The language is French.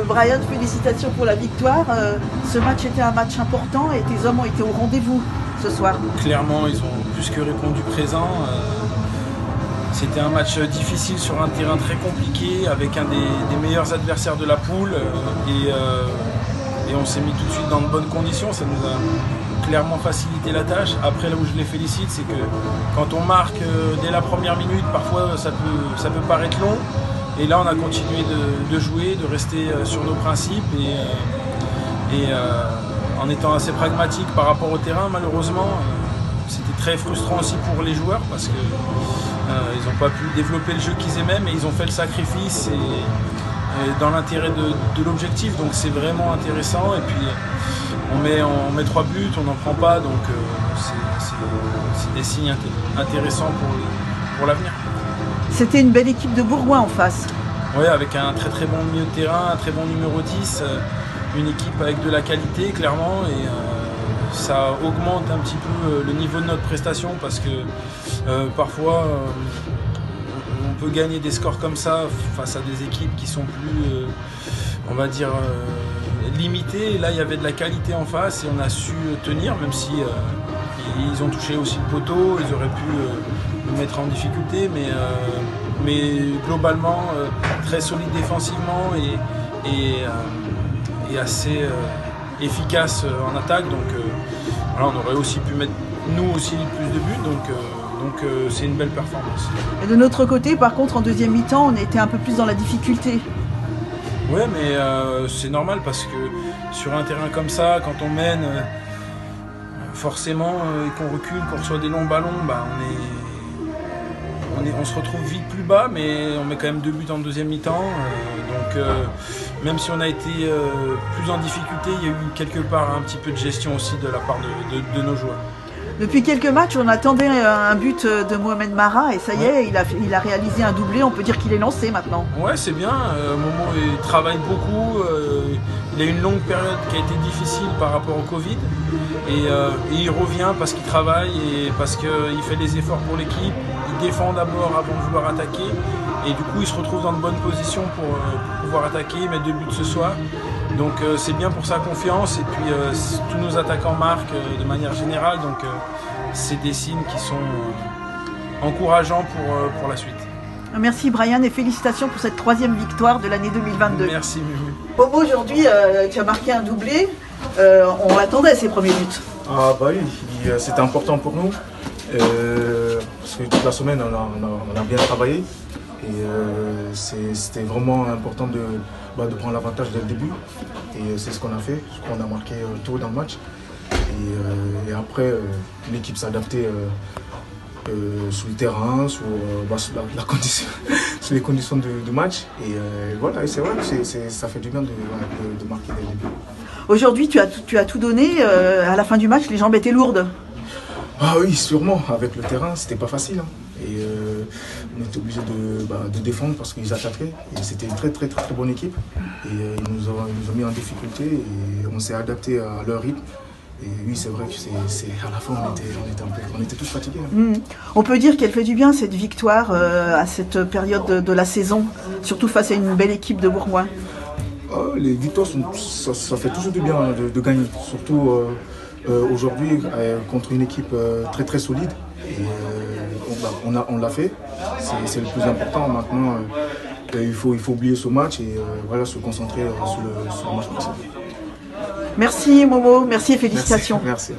Brian, félicitations pour la victoire. Ce match était un match important et tes hommes ont été au rendez-vous ce soir. Clairement, ils ont plus que répondu présent. C'était un match difficile sur un terrain très compliqué avec un des meilleurs adversaires de la poule et on s'est mis tout de suite dans de bonnes conditions. Ça nous a clairement facilité la tâche. Après, là où je les félicite, c'est que quand on marque dès la première minute, parfois ça peut paraître long. Et là, on a continué de jouer, de rester sur nos principes et en étant assez pragmatique par rapport au terrain. Malheureusement, c'était très frustrant aussi pour les joueurs parce que ils n'ont pas pu développer le jeu qu'ils aimaient, mais ils ont fait le sacrifice et dans l'intérêt de l'objectif. Donc c'est vraiment intéressant. Et puis on met 3 buts, on n'en prend pas, donc c'est des signes intéressants pour l'avenir. C'était une belle équipe de Bourgoin en face. Oui, avec un très très bon milieu de terrain, un très bon numéro 10, une équipe avec de la qualité clairement et ça augmente un petit peu le niveau de notre prestation parce que parfois on peut gagner des scores comme ça face à des équipes qui sont plus, on va dire, limitées. Et là, il y avait de la qualité en face et on a su tenir, même si ils ont touché aussi le poteau, ils auraient pu nous mettre en difficulté, mais globalement très solide défensivement et assez efficace en attaque. Donc voilà, on aurait aussi pu mettre nous aussi plus de buts. Donc c'est une belle performance. Et de notre côté, par contre, en deuxième mi-temps, on était un peu plus dans la difficulté. Ouais, mais c'est normal parce que sur un terrain comme ça, quand on mène, forcément, et qu'on recule, qu'on reçoit des longs ballons, bah, on se retrouve vite plus bas, mais on met quand même 2 buts en deuxième mi-temps. Donc même si on a été plus en difficulté, il y a eu quelque part un petit peu de gestion aussi de la part de nos joueurs. Depuis quelques matchs, on attendait un but de Mohamed Mara et ça y est, il a réalisé un doublé. On peut dire qu'il est lancé maintenant. Ouais, c'est bien. Momo il travaille beaucoup. Il a une longue période qui a été difficile par rapport au Covid. Et il revient parce qu'il travaille et parce qu'il fait des efforts pour l'équipe. Il défend d'abord avant de vouloir attaquer. Et du coup, il se retrouve dans de bonnes positions pour pouvoir attaquer, mettre 2 buts ce soir. Donc c'est bien pour sa confiance. Et puis tous nos attaquants marquent de manière générale. Donc c'est des signes qui sont encourageants pour la suite. Merci Brian et félicitations pour cette 3e victoire de l'année 2022. Merci Mumu. Bobo, aujourd'hui tu as marqué un doublé. On attendait ces premiers buts. Ah bah oui, c'était important pour nous. Parce que toute la semaine on a bien travaillé. Et c'était vraiment important de prendre l'avantage dès le début. Et c'est ce qu'on a fait. Je crois qu'on a marqué tôt dans le match. Et après, l'équipe s'est adaptée sur le terrain, sur les conditions de match. Et voilà, c'est vrai que ça fait du bien de marquer dès le début. Aujourd'hui, tu as tout donné. À la fin du match, les jambes étaient lourdes. Ah oui, sûrement. Avec le terrain, c'était pas facile. Hein. Et on était obligé de défendre parce qu'ils attaquaient. Et c'était une très bonne équipe. Et ils nous ont mis en difficulté et on s'est adapté à leur rythme. Et oui, c'est vrai que à la fin, on était tous fatigués. Hein. On peut dire qu'elle fait du bien cette victoire à cette période de la saison, surtout face à une belle équipe de Bourgoin. Les victoires, ça fait toujours du bien de gagner, surtout aujourd'hui contre une équipe très solide. Et on l'a fait, c'est le plus important. Maintenant, il faut oublier ce match et voilà, se concentrer sur le match possible. Merci Momo, merci et félicitations. Merci.